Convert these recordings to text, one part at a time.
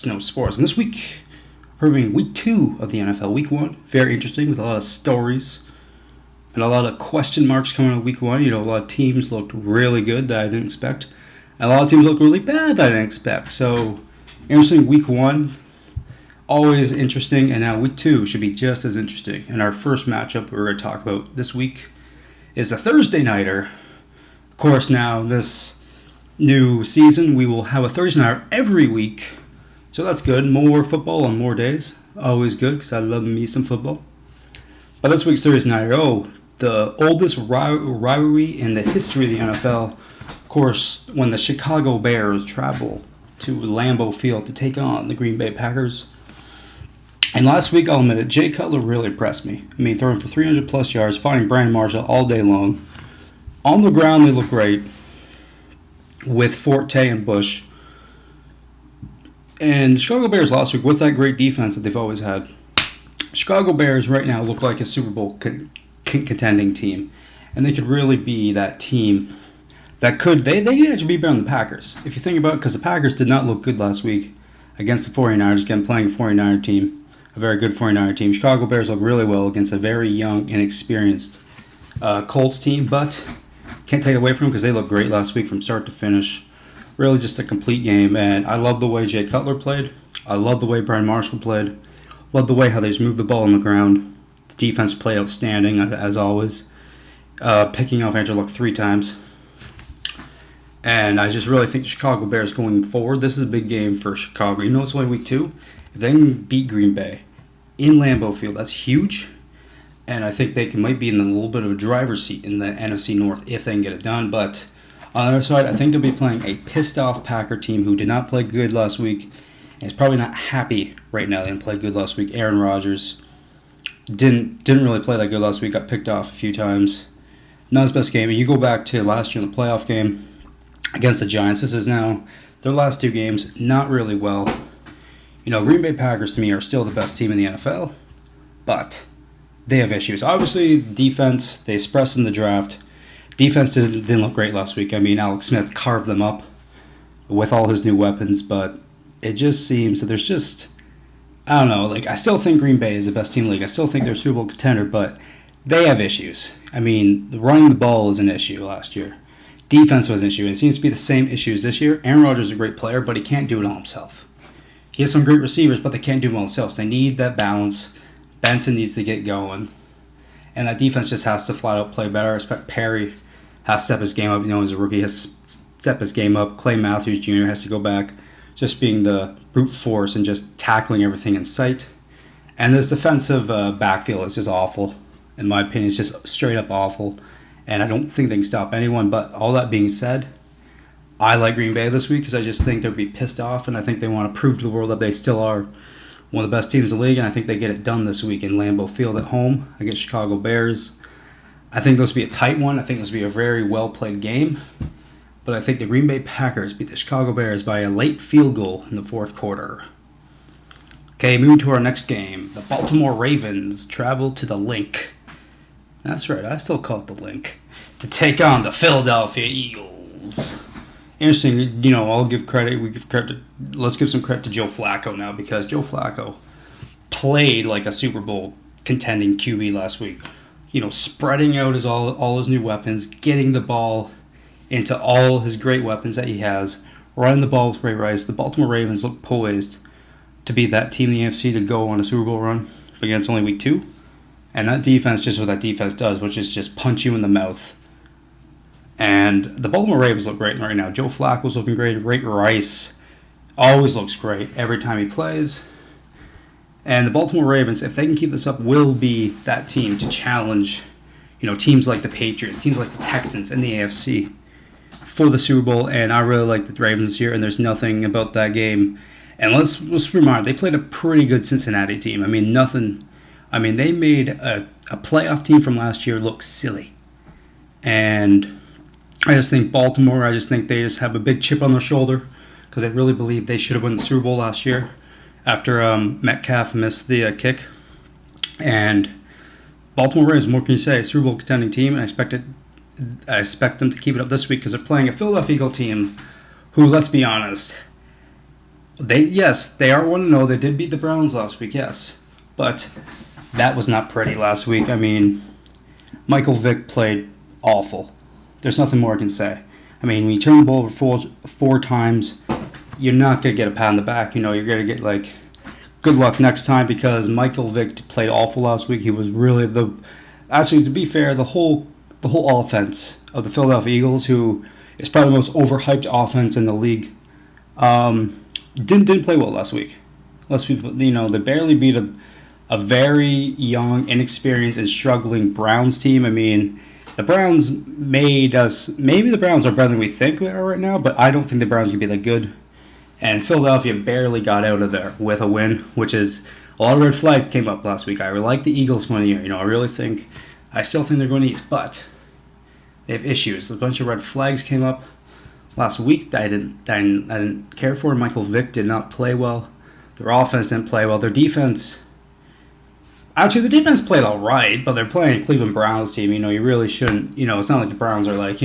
Snow Sports. And this week, we're having week 2 of the NFL. Week 1, very interesting with a lot of stories and a lot of question marks coming out of week 1. A lot of teams looked really good that I didn't expect. And a lot of teams looked really bad that I didn't expect. So, interesting week 1, always interesting. And now week 2 should be just as interesting. And our first matchup we're going to talk about this week is a Thursday nighter. Of course, now this new season, we will have a Thursday nighter every week. So that's good. More football on more days. Always good because I love me some football. But this week's Thursday nighter, the oldest rivalry in the history of the NFL. Of course, when the Chicago Bears travel to Lambeau Field to take on the Green Bay Packers. And last week, I'll admit it, Jay Cutler really impressed me. I mean, throwing for 300 plus yards, finding Brandon Marshall all day long. On the ground, they look great with Forte and Bush. And the Chicago Bears last week, with that great defense that they've always had, Chicago Bears right now look like a Super Bowl contending team. And they could really be that team that could, they could actually be better than the Packers. If you think about it, because the Packers did not look good last week against the 49ers, again, playing a 49er team. A very good 49er team. Chicago Bears look really well against a very young, inexperienced Colts team, but can't take it away from them because they looked great last week from start to finish. Really just a complete game, and I love the way Jay Cutler played. I love the way Brandon Marshall played. Love the way how they just moved the ball on the ground. The defense played outstanding, as always, picking off Andrew Luck 3 times. And I just really think the Chicago Bears going forward, this is a big game for Chicago. It's only week 2. If they can beat Green Bay in Lambeau Field, that's huge. And I think they might be in a little bit of a driver's seat in the NFC North if they can get it done. But on the other side, I think they'll be playing a pissed-off Packer team who did not play good last week and is probably not happy right now. They didn't play good last week. Aaron Rodgers didn't really play that good last week. Got picked off a few times. Not his best game. And you go back to last year in the playoff game against the Giants. This is now their last 2 games. Not really well. Green Bay Packers to me are still the best team in the NFL, but they have issues. Obviously, defense, they expressed in the draft. Defense didn't look great last week. I mean, Alex Smith carved them up with all his new weapons, but it just seems that there's just, I don't know, I still think Green Bay is the best team in the league. I still think they're a Super Bowl contender, but they have issues. I mean, running the ball was an issue last year. Defense was an issue, and it seems to be the same issues this year. Aaron Rodgers is a great player, but he can't do it all himself. He has some great receivers, but they can't do it all themselves. They need that balance. Benson needs to get going. And that defense just has to flat out play better. I expect Perry has to step his game up. As a rookie, he has to step his game up. Clay Matthews Jr. has to go back, just being the brute force and just tackling everything in sight. And this defensive backfield is just awful. In my opinion, it's just straight up awful. And I don't think they can stop anyone. But all that being said, I like Green Bay this week because I just think they'll be pissed off, and I think they want to prove to the world that they still are one of the best teams in the league, and I think they get it done this week in Lambeau Field at home against Chicago Bears. I think this will be a tight one. I think this will be a very well-played game, but I think the Green Bay Packers beat the Chicago Bears by a late field goal in the 4th quarter. Okay, moving to our next game. The Baltimore Ravens travel to the Link. That's right, I still call it the Link. To take on the Philadelphia Eagles. Interesting, I'll give credit. Let's give some credit to Joe Flacco now, because Joe Flacco played like a Super Bowl contending QB last week. Spreading out all his new weapons, getting the ball into all his great weapons that he has, running the ball with Ray Rice. The Baltimore Ravens look poised to be that team in the AFC to go on a Super Bowl run, but again, it's only week 2. And that defense, just what that defense does, which is just punch you in the mouth. And the Baltimore Ravens look great right now. Joe Flacco's looking great. Ray Rice always looks great every time he plays. And the Baltimore Ravens, if they can keep this up, will be that team to challenge, teams like the Patriots, teams like the Texans and the AFC for the Super Bowl. And I really like the Ravens this year, and there's nothing about that game. And let's remind, they played a pretty good Cincinnati team. They made a playoff team from last year look silly. And I just think Baltimore, they just have a big chip on their shoulder because I really believe they should have won the Super Bowl last year after Metcalf missed the kick. And Baltimore Ravens, what can you say? Super Bowl contending team, and I expect them to keep it up this week because they're playing a Philadelphia Eagle team who, let's be honest, They are 1-0. They did beat the Browns last week, yes. But that was not pretty last week. I mean, Michael Vick played awful. There's nothing more I can say. I mean, when you turn the ball over four times, you're not going to get a pat on the back. You're going to get, like, good luck next time because Michael Vick played awful last week. He was really actually, to be fair, the whole offense of the Philadelphia Eagles, who is probably the most overhyped offense in the league, didn't play well last week. They barely beat a very young, inexperienced, and struggling Browns team. I mean, the Browns made us. Maybe the Browns are better than we think they are right now, but I don't think the Browns can be that good. And Philadelphia barely got out of there with a win, which is a lot of red flags came up last week. I really like the Eagles going here. I still think they're going to East, but they have issues. A bunch of red flags came up last week that I didn't care for. Michael Vick did not play well. Their offense didn't play well. Their defense. Actually, the defense played all right, but they're playing a Cleveland Browns team. You really shouldn't. It's not like the Browns are like,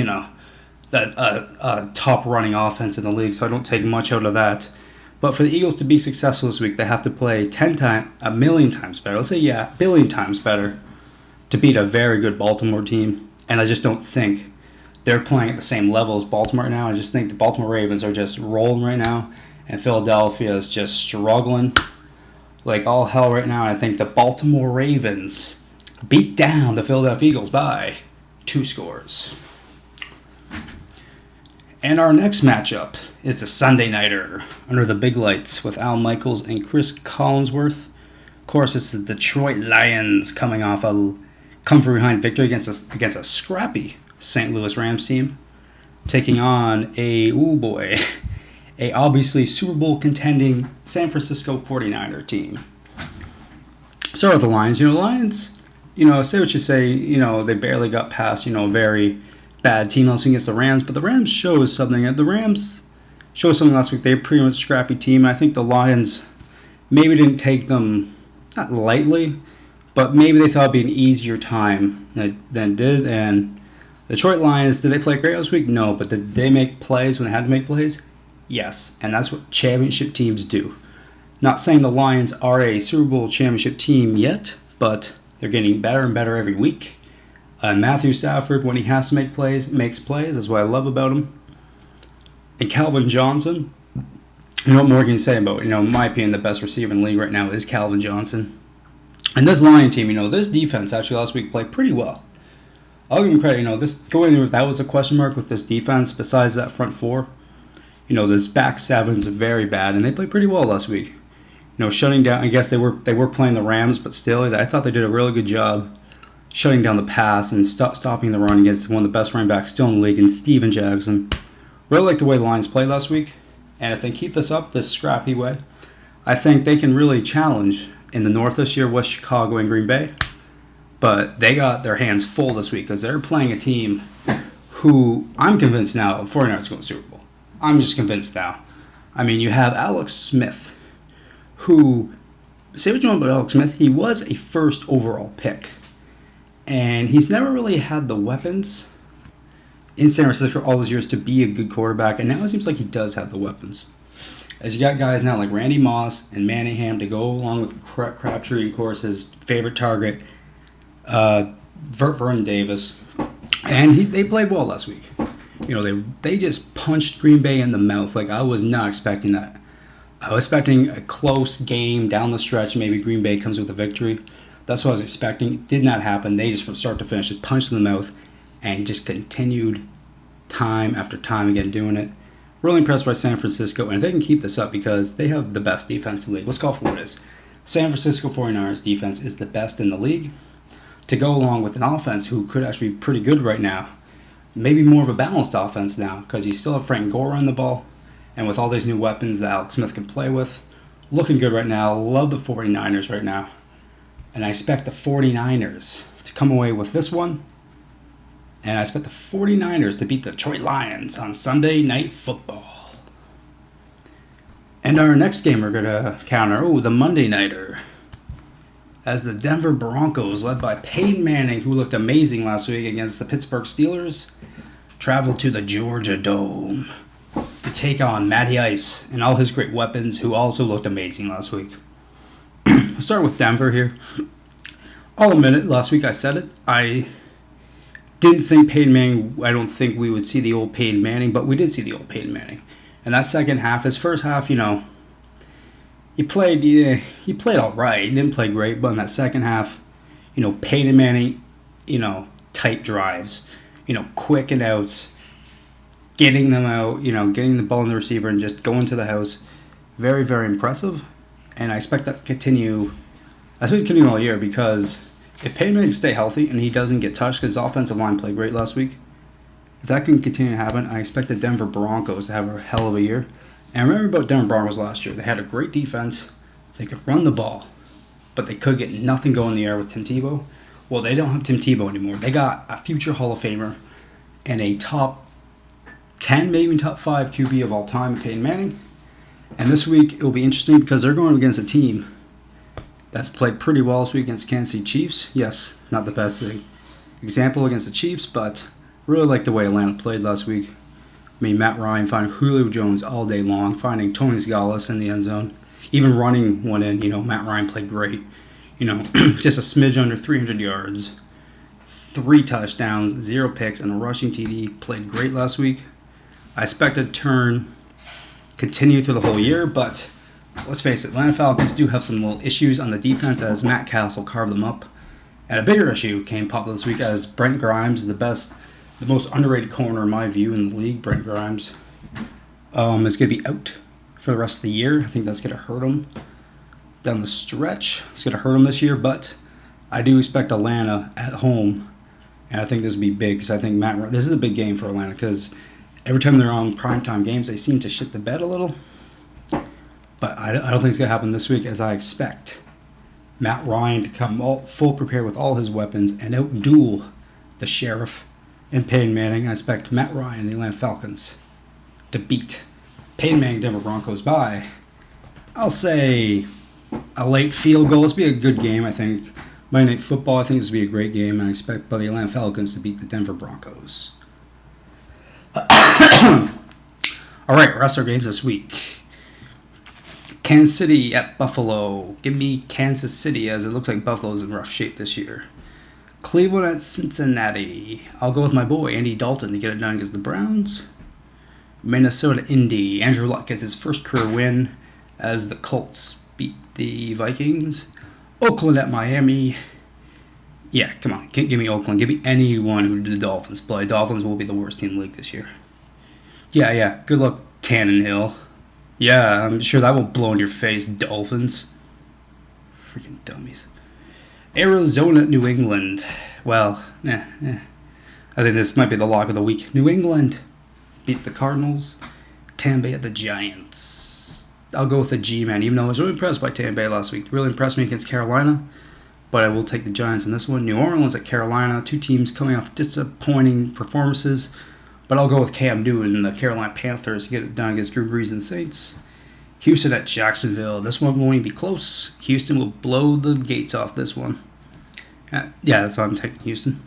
that top running offense in the league, so I don't take much out of that. But for the Eagles to be successful this week, they have to play a million times better. Let's say, a billion times better to beat a very good Baltimore team. And I just don't think they're playing at the same level as Baltimore right now. I just think the Baltimore Ravens are just rolling right now, and Philadelphia is just struggling like all hell right now. And I think the Baltimore Ravens beat down the Philadelphia Eagles by 2 scores. And our next matchup is the Sunday Nighter under the big lights with Al Michaels and Chris Collinsworth. Of course, it's the Detroit Lions coming off a come-from-behind victory against a scrappy St. Louis Rams team, taking on a obviously Super Bowl contending San Francisco 49er team. Start with the Lions. The Lions, say what you say, they barely got past, a very bad team last week against the Rams, but the Rams showed something. The Rams showed something last week. They're pretty much a scrappy team. I think the Lions maybe didn't take them, not lightly, but maybe they thought it'd be an easier time than did. And the Detroit Lions, did they play great last week? No, but did they make plays when they had to make plays? Yes, and that's what championship teams do. Not saying the Lions are a Super Bowl championship team yet, but they're getting better and better every week. Matthew Stafford, when he has to make plays, makes plays. That's what I love about him. And Calvin Johnson, what more can you say about it? In my opinion, the best receiver in the league right now is Calvin Johnson. And this Lion team, this defense actually last week played pretty well. I'll give them credit. That was a question mark with this defense. Besides that front four, this back seven's very bad, and they played pretty well last week. Shutting down. I guess they were playing the Rams, but still, I thought they did a really good job shutting down the pass and stopping the run against one of the best running backs still in the league, in Steven Jackson. Really like the way the Lions played last week, and if they keep this up, this scrappy way, I think they can really challenge in the North this year with Chicago and Green Bay. But they got their hands full this week because they're playing a team who I'm convinced now 49ers going to the Super Bowl. I'm just convinced now. I mean, you have Alex Smith, who, say what you want about Alex Smith, he was a first overall pick. And he's never really had the weapons in San Francisco all those years to be a good quarterback. And now it seems like he does have the weapons. As you got guys now like Randy Moss and Manningham to go along with Crabtree, and of course his favorite target, Vernon Davis. And they played well last week. They just punched Green Bay in the mouth. Like, I was not expecting that. I was expecting a close game down the stretch. Maybe Green Bay comes with a victory. That's what I was expecting. It did not happen. They just, from start to finish, just punched in the mouth and just continued time after time again doing it. Really impressed by San Francisco, and if they can keep this up, because they have the best defense in the league. Let's call it for what it is. San Francisco 49ers defense is the best in the league. To go along with an offense who could actually be pretty good right now. Maybe more of a balanced offense now, because you still have Frank Gore on the ball, and with all these new weapons that Alex Smith can play with. Looking good right now. Love the 49ers right now. And I expect the 49ers to come away with this one. And I expect the 49ers to beat the Detroit Lions on Sunday Night Football. And our next game we're going to counter, the Monday Nighter. As the Denver Broncos, led by Peyton Manning, who looked amazing last week against the Pittsburgh Steelers, traveled to the Georgia Dome to take on Matty Ice and all his great weapons, who also looked amazing last week. I'll start with Denver here. I'll admit it, last week I said it. I didn't think Peyton Manning, I don't think we would see the old Peyton Manning, but we did see the old Peyton Manning. And that second half, his first half, he played all right. He didn't play great, but in that second half, Peyton Manning, tight drives, quick and outs, getting them out, getting the ball in the receiver and just going to the house. Very, very impressive. And I expect that to continue. That's going to continue all year, because if Peyton Manning stay healthy and he doesn't get touched, because his offensive line played great last week, if that can continue to happen, I expect the Denver Broncos to have a hell of a year. And remember about Denver Broncos last year. They had a great defense. They could run the ball, but they could get nothing going in the air with Tim Tebow. Well, they don't have Tim Tebow anymore. They got a future Hall of Famer and a top 10, maybe even top 5 QB of all time, Peyton Manning. And this week, it will be interesting because they're going against a team that's played pretty well this week against Kansas City Chiefs. Yes, not the best example against the Chiefs, but really like the way Atlanta played last week. I mean, Matt Ryan finding Julio Jones all day long, finding Tony Scalise in the end zone, even running one in. Matt Ryan played great. Just a smidge under 300 yards, 3 touchdowns, 0 picks, and a rushing TD. Played great last week. I expect a turn continue through the whole year, but let's face it, Atlanta Falcons do have some little issues on the defense as Matt Castle carved them up. And a bigger issue came pop this week as Brent Grimes, the most underrated corner in my view in the league, Brent Grimes, is going to be out for the rest of the year. I think that's going to hurt him down the stretch. It's going to hurt him this year, but I do expect Atlanta at home, and I think this will be big because I think this is a big game for Atlanta because every time they're on primetime games, they seem to shit the bed a little. But I don't think it's going to happen this week, as I expect Matt Ryan to come full prepared with all his weapons and out-duel the Sheriff and Peyton Manning. I expect Matt Ryan and the Atlanta Falcons to beat Peyton Manning Denver Broncos by, I'll say, a late field goal. This will be a good game, I think. Monday Night Football, I think this will be a great game, and I expect the Atlanta Falcons to beat the Denver Broncos. All right, rest of our games this week. Kansas City at Buffalo. Give me Kansas City, as it looks like Buffalo's in rough shape this year. Cleveland at Cincinnati. I'll go with my boy Andy Dalton to get it done against the Browns. Minnesota Indy. Andrew Luck gets his first career win as the Colts beat the Vikings. Oakland at Miami. Yeah, come on. Give me Oakland. Give me anyone who the Dolphins play. Dolphins will be the worst team in the league this year. Yeah. Good luck, Tannenhill. Yeah, I'm sure that won't blow in your face, Dolphins. Freaking dummies. Arizona at New England. Well, I think this might be the lock of the week. New England beats the Cardinals. Tampa Bay at the Giants. I'll go with the G-Man, even though I was really impressed by Tampa Bay last week. Really impressed me against Carolina. But I will take the Giants in this one. New Orleans at Carolina. 2 teams coming off disappointing performances. But I'll go with Cam Newton and the Carolina Panthers to get it done against Drew Brees and Saints. Houston at Jacksonville. This one won't even be close. Houston will blow the gates off this one. Yeah, that's why I'm taking Houston.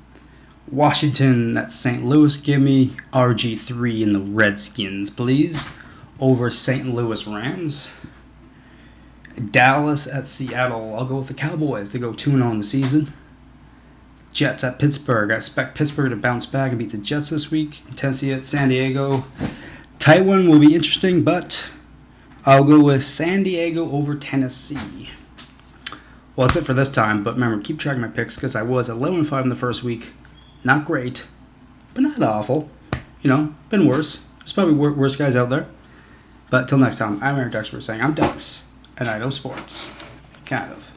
Washington at St. Louis. Give me RG3 and the Redskins, please, over St. Louis Rams. Dallas at Seattle. I'll go with the Cowboys to go 2-0 in the season. Jets at Pittsburgh. I expect Pittsburgh to bounce back and beat the Jets this week. Tennessee at San Diego. Tight one will be interesting, but I'll go with San Diego over Tennessee. Well, that's it for this time, but remember, keep tracking my picks because I was 11-5 in the first week. Not great, but not awful. Been worse. There's probably worse guys out there. But till next time, I'm Eric Duxbury saying I'm Dux, and I know sports. Kind of.